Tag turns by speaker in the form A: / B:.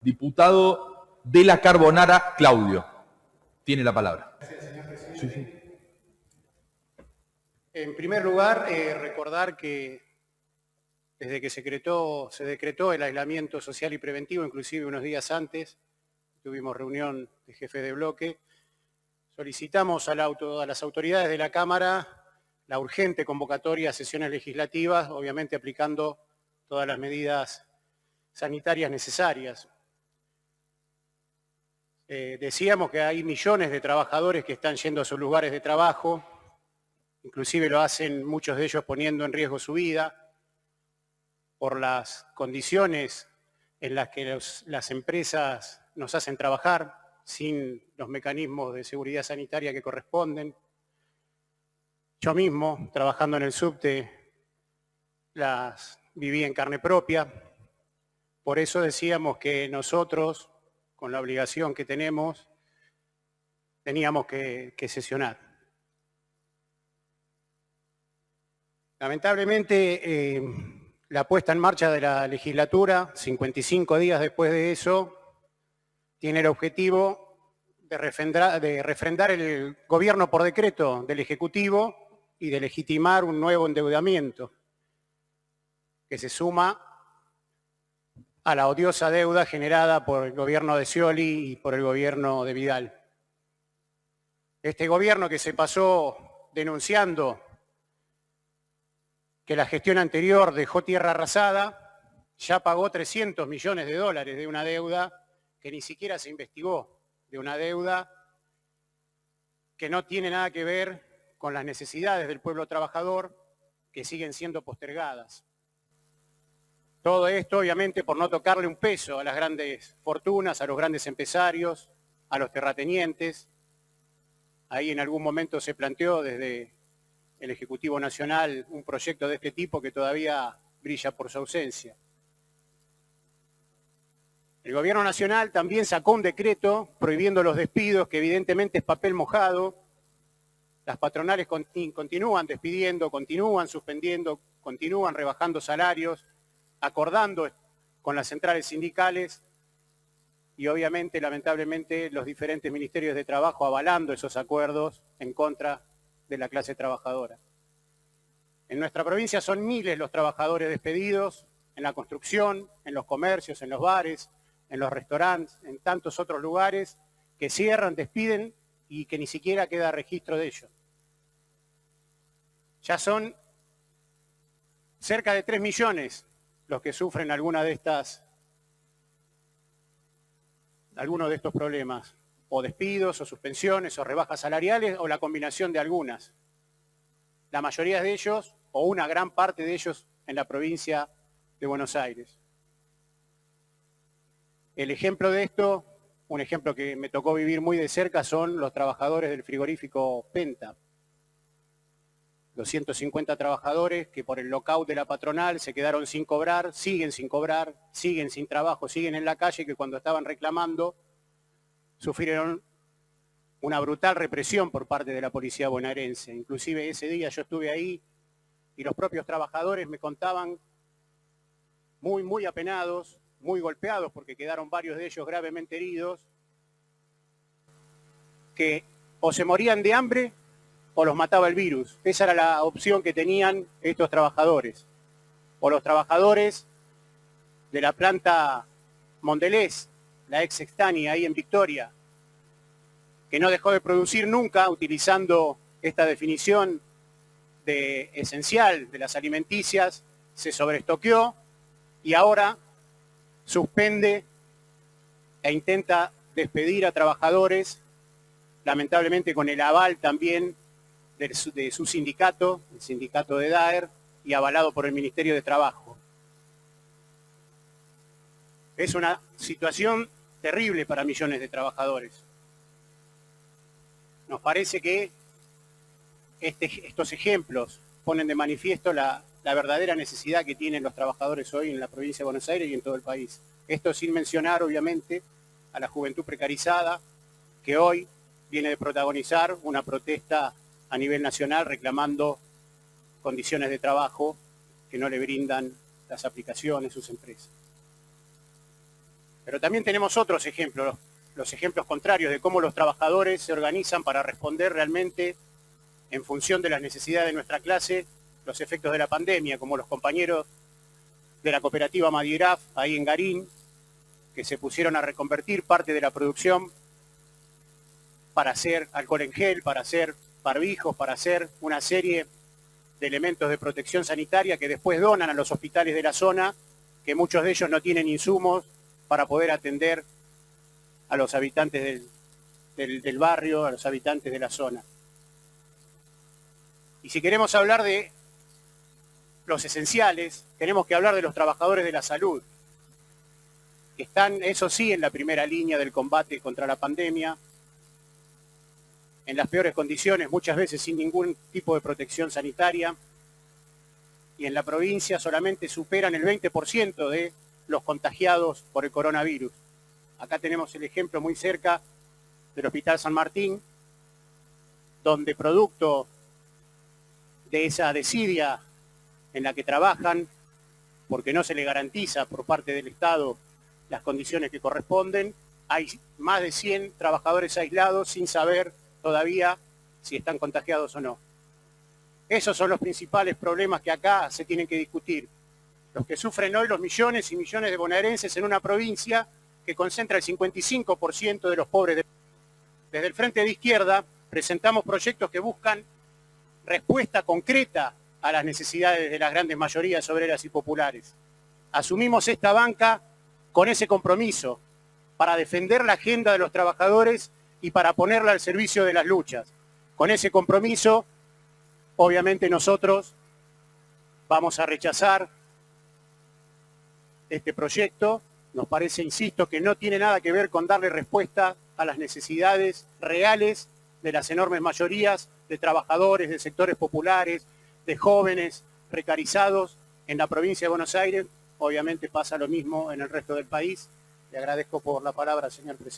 A: Diputado de la Carbonara, Claudio. Tiene la palabra.
B: Gracias, señor presidente. Sí, sí. En primer lugar, recordar que desde que se decretó el aislamiento social y preventivo, inclusive unos días antes, tuvimos reunión de jefe de bloque, solicitamos a las autoridades de la Cámara la urgente convocatoria a sesiones legislativas, obviamente aplicando todas las medidas sanitarias necesarias. Decíamos que hay millones de trabajadores que están yendo a sus lugares de trabajo, inclusive lo hacen muchos de ellos poniendo en riesgo su vida por las condiciones en las que las empresas nos hacen trabajar sin los mecanismos de seguridad sanitaria que corresponden. Yo mismo, trabajando en el subte, las viví en carne propia. Por eso decíamos que nosotros, con la obligación que tenemos, teníamos que sesionar. Lamentablemente, la puesta en marcha de la legislatura, 55 días después de eso, tiene el objetivo de refrendar el gobierno por decreto del Ejecutivo y de legitimar un nuevo endeudamiento que se suma a la odiosa deuda generada por el gobierno de Scioli y por el gobierno de Vidal. Este gobierno que se pasó denunciando que la gestión anterior dejó tierra arrasada, ya pagó 300 millones de dólares de una deuda que ni siquiera se investigó, de una deuda que no tiene nada que ver con las necesidades del pueblo trabajador, que siguen siendo postergadas. Todo esto, obviamente, por no tocarle un peso a las grandes fortunas, a los grandes empresarios, a los terratenientes. Ahí en algún momento se planteó desde el Ejecutivo Nacional un proyecto de este tipo que todavía brilla por su ausencia. El Gobierno Nacional también sacó un decreto prohibiendo los despidos, que evidentemente es papel mojado. Las patronales continúan despidiendo, continúan suspendiendo, continúan rebajando salarios, acordando con las centrales sindicales y obviamente, lamentablemente, los diferentes ministerios de trabajo avalando esos acuerdos en contra de la clase trabajadora. En nuestra provincia son miles los trabajadores despedidos en la construcción, en los comercios, en los bares, en los restaurantes, en tantos otros lugares que cierran, despiden y que ni siquiera queda registro de ellos. Ya son cerca de 3 millones los que sufren alguno de estos problemas, o despidos, o suspensiones, o rebajas salariales, o la combinación de algunas. La mayoría de ellos, o una gran parte de ellos, en la provincia de Buenos Aires. El ejemplo de esto, un ejemplo que me tocó vivir muy de cerca, son los trabajadores del frigorífico Penta. 250 trabajadores que por el lockout de la patronal se quedaron sin cobrar, siguen sin trabajo, siguen en la calle, que cuando estaban reclamando sufrieron una brutal represión por parte de la policía bonaerense. Inclusive ese día yo estuve ahí y los propios trabajadores me contaban muy apenados, muy golpeados, porque quedaron varios de ellos gravemente heridos, que o se morían de hambre o los mataba el virus. Esa era la opción que tenían estos trabajadores. O los trabajadores de la planta Mondelez, la ex Extani, ahí en Victoria, que no dejó de producir nunca, utilizando esta definición de esencial de las alimenticias, se sobreestoqueó y ahora suspende e intenta despedir a trabajadores, lamentablemente con el aval también de su sindicato, el sindicato de Daer, y avalado por el Ministerio de Trabajo. Es una situación terrible para millones de trabajadores. Nos parece que estos ejemplos ponen de manifiesto la verdadera necesidad que tienen los trabajadores hoy en la provincia de Buenos Aires y en todo el país. Esto sin mencionar, obviamente, a la juventud precarizada, que hoy viene de protagonizar una protesta a nivel nacional reclamando condiciones de trabajo que no le brindan las aplicaciones, sus empresas. Pero también tenemos otros ejemplos, los ejemplos contrarios de cómo los trabajadores se organizan para responder realmente en función de las necesidades de nuestra clase, los efectos de la pandemia, como los compañeros de la cooperativa Madigraf, ahí en Garín, que se pusieron a reconvertir parte de la producción para hacer alcohol en gel, para hacer barbijos, para hacer una serie de elementos de protección sanitaria que después donan a los hospitales de la zona, que muchos de ellos no tienen insumos para poder atender a los habitantes del barrio, a los habitantes de la zona. Y si queremos hablar de los esenciales, tenemos que hablar de los trabajadores de la salud, que están, eso sí, en la primera línea del combate contra la pandemia, en las peores condiciones, muchas veces sin ningún tipo de protección sanitaria, y en la provincia solamente superan el 20% de los contagiados por el coronavirus. Acá tenemos el ejemplo muy cerca del Hospital San Martín, donde producto de esa desidia en la que trabajan, porque no se le garantiza por parte del Estado las condiciones que corresponden, hay más de 100 trabajadores aislados sin saber todavía si están contagiados o no. Esos son los principales problemas que acá se tienen que discutir. Los que sufren hoy los millones y millones de bonaerenses en una provincia que concentra el 55% de los pobres. Desde el Frente de Izquierda presentamos proyectos que buscan respuesta concreta a las necesidades de las grandes mayorías obreras y populares. Asumimos esta banca con ese compromiso para defender la agenda de los trabajadores y para ponerla al servicio de las luchas. Con ese compromiso, obviamente nosotros vamos a rechazar este proyecto. Nos parece, insisto, que no tiene nada que ver con darle respuesta a las necesidades reales de las enormes mayorías de trabajadores, de sectores populares, de jóvenes precarizados en la provincia de Buenos Aires. Obviamente pasa lo mismo en el resto del país. Le agradezco por la palabra, señor presidente.